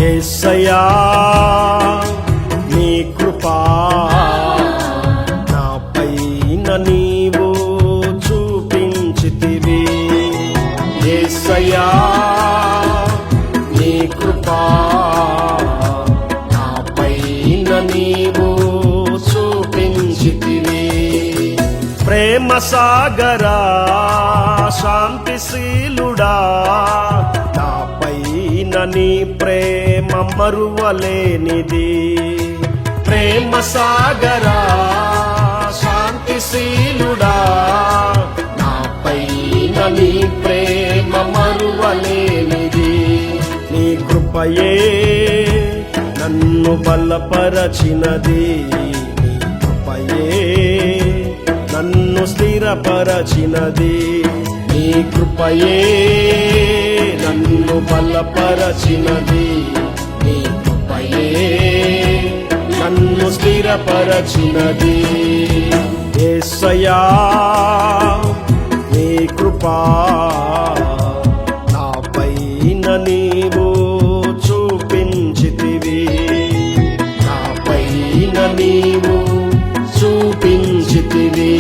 యేసయ్యా నీ కృపా నాపైన నీవు చూపించితివి. యేసయ్యా నీ కృపా నాపైన నీవు చూపించితివి. ప్రేమ సాగరా శాంతిశీలుడా నాపైన నీ ప్రేమ మరువలేనిది. ప్రేమ సాగరా శాంతిశీలుడా నాపైన నీ ప్రేమ మరువలేనిది. నీ కృపయే నన్ను బలపరచినది. నీ కృపయే నన్ను స్థిరపరచినది. నీ కృపయే నన్ను బలపరచినది. నీ కృపయే నన్ను స్థిరపరచినది. యేసయ్యా నీ కృపా నాపైన నీవు చూపించితివి. నాపైన నీవు చూపించితివి.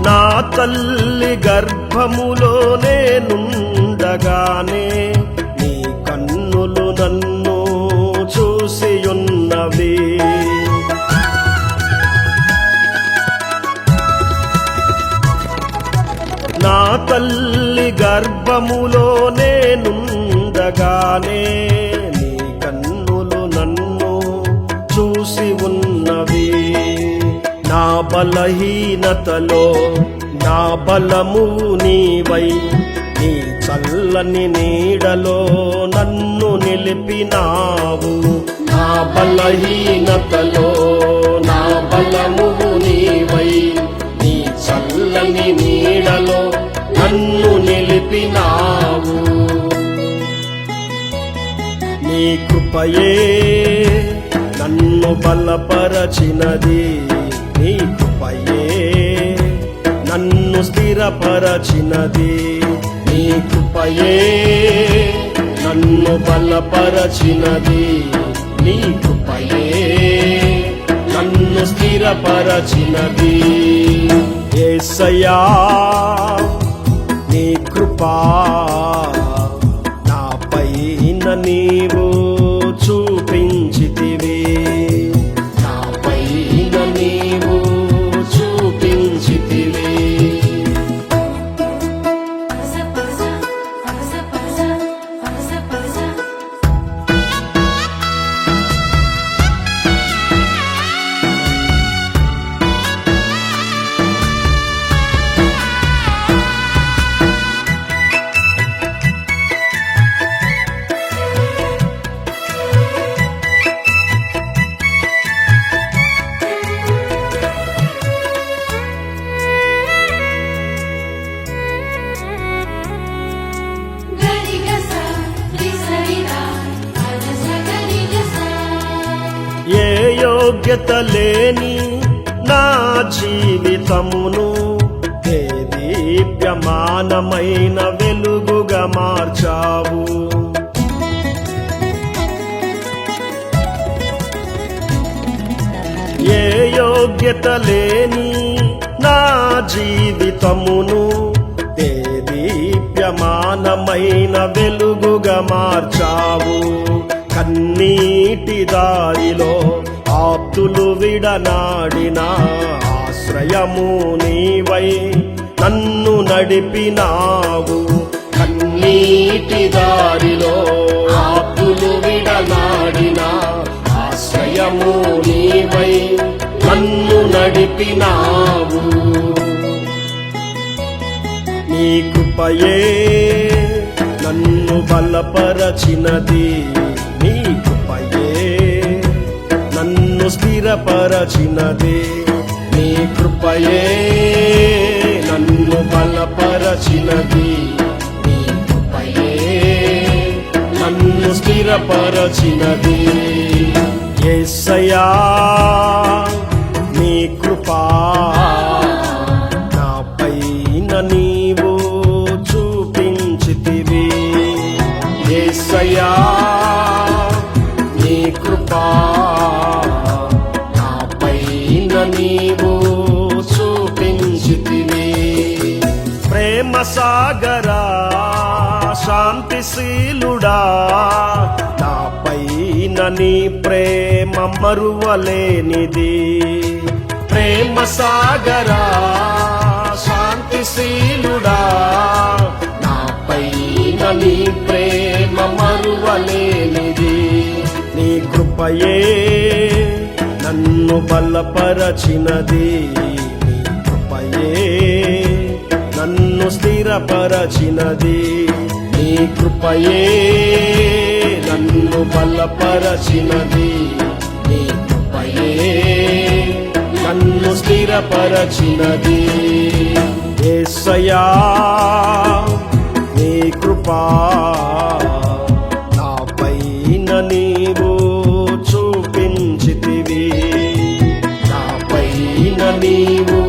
నా తల్లి గర్భములోనే నుండగానే నీ కన్నులు నన్ను చూసియున్నవి. నా తల్లి గర్భములోనే నుండగానే నీ కన్నులు నన్ను చూసి ఉన్నవి. నా బలహీనతలో నా బలము నీవై నీ చల్లని నీడలో నన్ను నిలిపినావు. నా బలహీనతలో నా బలము నీవై నీ చల్లని నీడలో నన్ను నిలిపినావు. నీ కృపయే నన్ను బలపరచినది. నీ కృపయే నన్ను స్థిరపరచినది. నీ కృపయే నన్ను బలపరచినది. నీ కృపయే నన్ను స్థిరపరచినది. యేసయ్యా నీ కృపా నాపైన నీవు చూపించితివి. నాపైన నీవు చూపించితివి. ఏ యోగ్యత లేని నా జీవితమును ఏ దీప్యమానమైన వెలుగుగా మార్చావు. ఏ యోగ్యత లేని నా జీవితమును ఏ దీప్యమానమైన వెలుగుగా మార్చావు. కన్నీటి దారిలో ఆప్తులు విడనాడిన ఆశ్రయము నీవై నన్ను నడిపినావు. కన్నీటి దారిలో ఆప్తులు విడనాడిన ఆశ్రయము నీవై నన్ను నడిపినావు. నీ కృపయే నన్ను బలపరచినది నీ కృపయే, నన్ను స్థిరపరచినది నీ కృపయే, నన్ను బలపరచినది నీ కృపయే, నన్ను స్థిరపరచినది యేసయ్యా నీ కృపా నాపైన నీవు చూపించితివి. యేసయ్యా నీ కృపా నాపైన నీవు చూపించితివి. ప్రేమ సాగరా శాంతిశీలుడా నాపైన నీ ప్రేమ మరువలేనిది. ప్రేమ సాగరా శాంతిశీలుడా నాపైన నీ ప్రేమ మరువలేనిది. నీ కృపయే నన్ను బలపరచినది, నీ కృపయే నన్ను స్థిరపరచినది. నీ కృపయే నన్ను బలపరచినది, నీ కృపయే నన్ను స్థిరపరచినది. యేసయ్యా నీ కృపా నాపైన నీవు చూపించితివి, నాపైన నీవు